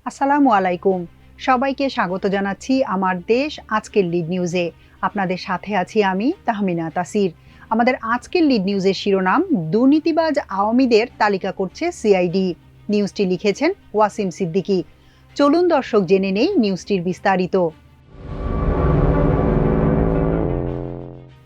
আসসালামু আলাইকুম। সবাইকে স্বাগত জানাচ্ছি আমার দেশ আজকের লিড নিউজে। আপনাদের সাথে আছি আমি তাহমিনা তাসির। আমাদের আজকের লিড নিউজের শিরোনাম, দুর্নীতিবাজ আওয়ামীদের তালিকা করছে সিআইডি। নিউজটি লিখেছেন ওয়াসিম সিদ্দিকী। চলুন দর্শক জেনে নেই নিউজটির বিস্তারিত।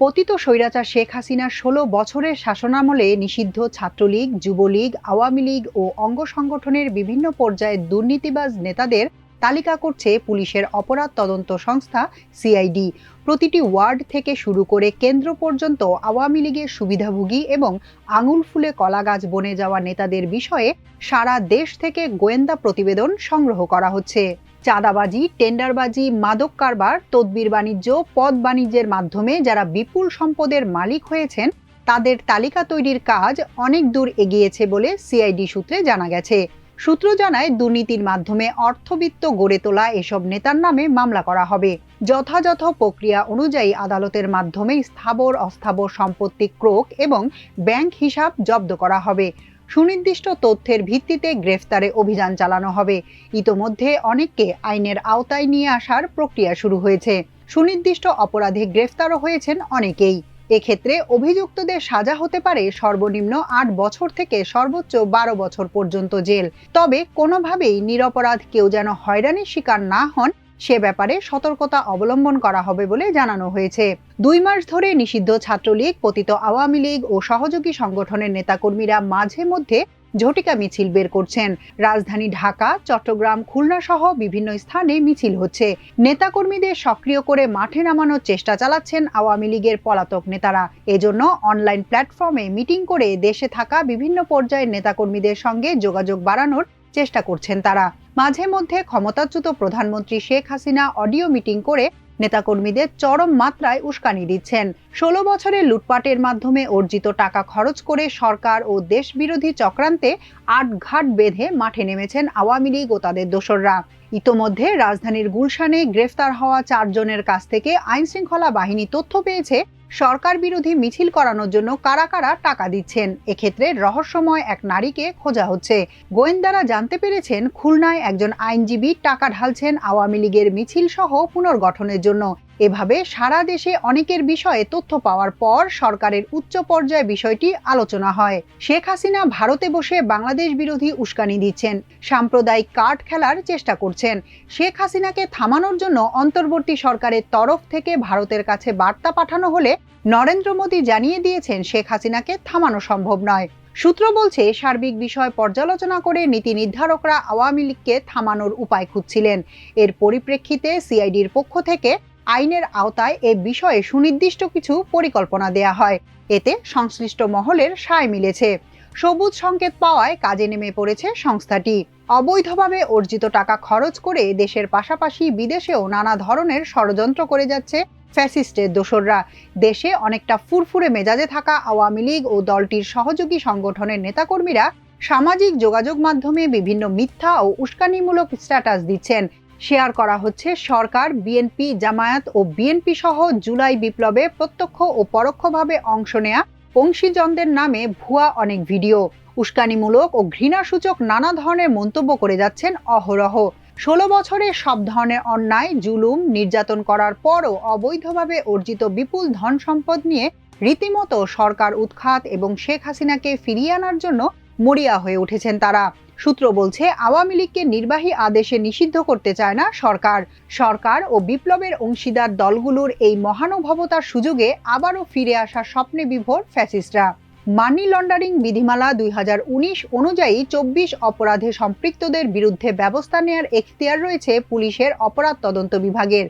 পতিত স্বৈরাচার শেখ হাসিনার ১৬ বছরের শাসনামলে নিষিদ্ধ ছাত্রলীগ, যুবলীগ, আওয়ামী লীগ ও অঙ্গ সংগঠনের বিভিন্ন পর্যায়ের দুর্নীতিবাজ নেতাদের তালিকা করছে পুলিশের অপরাধ তদন্ত সংস্থা সিআইডি। প্রতিটি ওয়ার্ড থেকে শুরু করে কেন্দ্র পর্যন্ত আওয়ামী লীগের সুবিধাভোগী এবং আঙুল ফুলে কলাগাছ বনে যাওয়া নেতাদের বিষয়ে সারা দেশ থেকে গোয়েন্দা প্রতিবেদন সংগ্রহ করা হচ্ছে। চাঁদাবাজি, টেন্ডারবাজি, মাদক কারবার, তদবির বাণিজ্য, পদ বাণিজ্যের মাধ্যমে যারা বিপুল সম্পদের মালিক হয়েছেন তাদের তালিকা তৈরির কাজ অনেক দূর এগিয়েছে বলে সিআইডি সূত্রে জানা গেছে। সূত্র জানায়, দুর্নীতির মাধ্যমে অর্থবিত্ত গড়ে তোলা এসব নেতার নামে মামলা করা হবে। যথাযথ প্রক্রিয়া অনুযায়ী আদালতের মাধ্যমে স্থাবর অস্থাবর সম্পত্তি ক্রোক এবং ব্যাংক হিসাব জব্দ করা হবে। সুনির্দিষ্ট তথ্যের ভিত্তিতে গ্রেফতারে অভিযান চালানো হবে। ইতোমধ্যে অনেককে আইনের আওতায় নিয়ে আসার প্রক্রিয়া শুরু হয়েছে। সুনির্দিষ্ট অপরাধে গ্রেফতারও হয়েছেন অনেকেই। এক্ষেত্রে অভিযুক্তদের সাজা হতে পারে সর্বনিম্ন ৮ বছর থেকে সর্বোচ্চ ১২ বছর পর্যন্ত জেল। তবে কোনোভাবেই নিরপরাধ কেউ যেন হয়রানির শিকার না হন সে ব্যাপারে সতর্কতা অবলম্বন করা হবে বলে জানানো হয়েছে। ২ মাস ধরে নিষিদ্ধ ছাত্রলীগ, পতিত আওয়ামী লীগ ও সহযোগী সংগঠনের নেতাকর্মীরা মাঝে মধ্যে ঝটিকা মিছিল বের করছেন। রাজধানী ঢাকা, চট্টগ্রাম, খুলনা সহ বিভিন্ন স্থানে মিছিল হচ্ছে। নেতাকর্মীদের সক্রিয় করে মাঠে নামানোর চেষ্টা চালাচ্ছেন আওয়ামী লীগের পলাতক নেতারা। এজন্য অনলাইন প্ল্যাটফর্মে মিটিং করে দেশে থাকা বিভিন্ন পর্যায়ের নেতাকর্মীদের সঙ্গে যোগাযোগ বাড়ানোর চেষ্টা করছেন তারা। মাঝে মধ্যে ক্ষমতাচ্যুত প্রধানমন্ত্রী শেখ হাসিনা অডিও মিটিং করে নেতাকর্মীদের চরম মাত্রায় উস্কানি দিচ্ছেন। ১৬ বছরের লুটপাটের মাধ্যমে অর্জিত টাকা খরচ করে সরকার ও দেশবিরোধী চক্রান্তে আটঘাট বেঁধে মাঠে নেমেছেন আওয়ামী লীগ ও তাদের দোসররা। ইতোমধ্যে রাজধানীর গুলশানে গ্রেফতার হওয়া ৪ জনের কাছ থেকে আইনশৃঙ্খলা বাহিনী তথ্য পেয়েছে সরকার বিরোধী মিছিল করানোর জন্য কারা কারা টাকা দিচ্ছেন। এক্ষেত্রে রহস্যময় এক নারীকে খোঁজা হচ্ছে। গোয়েন্দারা জানতে পেরেছেন খুলনায় একজন আইনজীবী টাকা ঢালছেন আওয়ামী লীগের মিছিল সহ পুনর্গঠনের জন্য। এভাবে সারা দেশে অনেকের বিষয়ে তথ্য পাওয়ার পর সরকারের উচ্চ পর্যায়ে বিষয়টি আলোচনা হয়। শেখ হাসিনা ভারতে বসে বাংলাদেশ বিরোধী উস্কানি দিচ্ছেন, সাম্প্রদায়িক কার্ড খেলার চেষ্টা করছেন। শেখ হাসিনাকে থামানোর জন্য অন্তর্বর্তী সরকারের তরফ থেকে ভারতের কাছে বার্তা পাঠানো হলে নরেন্দ্র মোদী জানিয়ে দিয়েছেন শেখ হাসিনাকে থামানো সম্ভব নয়। সূত্র বলছে, সার্বিক বিষয় পর্যালোচনা করে নীতি নির্ধারকরা আওয়ামী লীগকে থামানোর উপায় খুঁজছিলেন। এর পরিপ্রেক্ষিতে সিআইডির পক্ষ থেকে আইনের আওতায় এ বিষয়ে সুনির্দিষ্ট কিছু পরিকল্পনা দেয়া হয়। এতে সংশ্লিষ্ট মহলের সায় মিলেছে। সবুজ সংকেত পাওয়ায় কাজে নেমে পড়েছে সংস্থাটি। অবৈধভাবে অর্জিত টাকা খরচ করে দেশের পাশাপাশি বিদেশেও নানা ধরনের ষড়যন্ত্র করে যাচ্ছে ফ্যাসিস্টের দোসররা। দেশে অনেকটা ফুরফুরে মেজাজে থাকা আওয়ামী লীগ ও দলটির সহযোগী সংগঠনের নেতাকর্মীরা সামাজিক যোগাযোগ মাধ্যমে বিভিন্ন মিথ্যা ও উস্কানিমূলক স্ট্যাটাস দিচ্ছেন। শেয়ার করা হচ্ছে সরকার, বিএনপি, জামায়াত ও বিএনপি সহ জুলাই বিপ্লবে প্রত্যক্ষ ও পরোক্ষভাবে অংশ নেয়া অংশীজনদের নামে ভুয়া অনেক ভিডিও। উস্কানিমূলক ও ঘৃণাসূচক নানা ধরনের মন্তব্য করে যাচ্ছেন অহরহ। ১৬ বছরে সব ধরনের অন্যায়, জুলুম, নির্যাতন করার পরও অবৈধভাবে অর্জিত বিপুল ধন সম্পদ নিয়ে রীতিমতো সরকার উৎখাত এবং শেখ হাসিনাকে ফিরিয়ে আনার জন্য মরিয়া হয়ে উঠেছেন তারা। সূত্র বলছে, আওয়ামী লীগকে নির্বাহী আদেশে নিষিদ্ধ করতে চায় না সরকার। সরকার ও বিপ্লবের অংশীদার দলগুলোর এই মহানুভবতার সুযোগে আবারও ফিরে আসার স্বপ্নে বিভোর ফ্যাসিস্টরা। মানি লন্ডারিং বিধিমালা ২০১৯ অনুযায়ী ২৪ অপরাধে সম্পৃক্তদের বিরুদ্ধে ব্যবস্থা নেয়ার এখতিয়ার রয়েছে পুলিশের অপরাধ তদন্ত বিভাগের।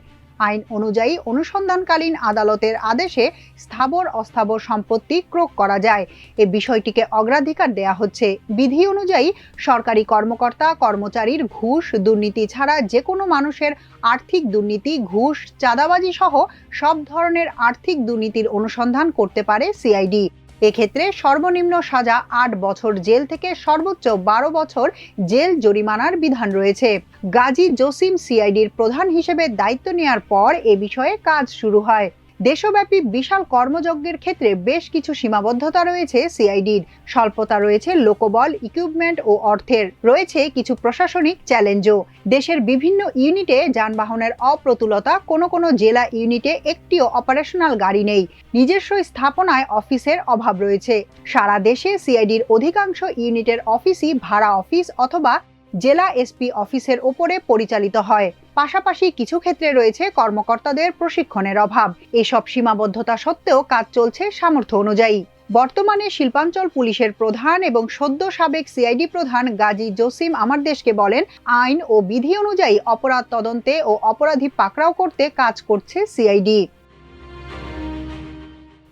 আইন অনুযায়ী অনুসন্ধানকালীন আদালতের আদেশে স্থাবর অস্থাবর সম্পত্তি ক্রোক করা যায়। এ বিষয়টিকে অগ্রাধিকার দেয়া হচ্ছে। বিধি অনুযায়ী সরকারি কর্মকর্তা কর্মচারীর ঘুষ, দুর্নীতি ছাড়া যে কোনো মানুষের আর্থিক দুর্নীতি, ঘুষ, চাঁদাবাজি সহ সব ধরনের আর্থিক দুর্নীতির অনুসন্ধান করতে পারে সিআইডি। এক্ষেত্রে সর্বনিম্ন সাজা ৮ বছর জেল থেকে সর্বোচ্চ ১২ বছর জেল জরিমানার বিধান রয়েছে। গাজী জসিম সিআইডির প্রধান হিসেবে দায়িত্ব নেওয়ার পর এ বিষয়ে কাজ শুরু হয়। দেশব্যাপী বিশাল কর্মযজ্ঞের ক্ষেত্রে বেশ কিছু সীমাবদ্ধতা রয়েছে সিআইডির। স্বল্পতা রয়েছে লোকবল, ইকুইপমেন্ট ও অর্থের। রয়েছে কিছু প্রশাসনিক চ্যালেঞ্জও। দেশের বিভিন্ন ইউনিটে যানবাহনের অপ্রতুলতা, কোনো জেলা ইউনিটে একটিও অপারেশনাল গাড়ি নেই। নিজস্ব স্থাপনায় অফিসের অভাব রয়েছে। সারা দেশে সিআইডির অধিকাংশ ইউনিটের অফিসই ভাড়া অফিস অথবা জেলা এসপি অফিসের ওপরে পরিচালিত হয়। পাশাপাশি কিছু ক্ষেত্রে রয়েছে কর্মকর্তাদের প্রশিক্ষণের অভাব। এসব সীমাবদ্ধতা সত্ত্বেও কাজ চলছে সামর্থ্য অনুযায়ী। বর্তমানে শিল্পাঞ্চল পুলিশের প্রধান এবং সদ্য সাবেক সিআইডি প্রধান গাজী জসিম আমার দেশকে বলেন, আইন ও বিধি অনুযায়ী অপরাধ তদন্তে ও অপরাধী পাকড়াও করতে কাজ করছে সিআইডি।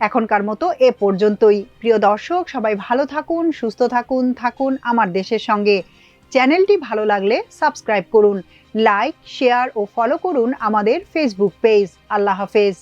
এখনকার মতো এ পর্যন্তই। প্রিয় দর্শক, সবাই ভালো থাকুন, সুস্থ থাকুন আমার দেশের সঙ্গে। চ্যানেলটি ভালো লাগলে সাবস্ক্রাইব করুন, লাইক, শেয়ার ও ফলো করুন আমাদের ফেসবুক পেজ। আল্লাহ হাফেজ।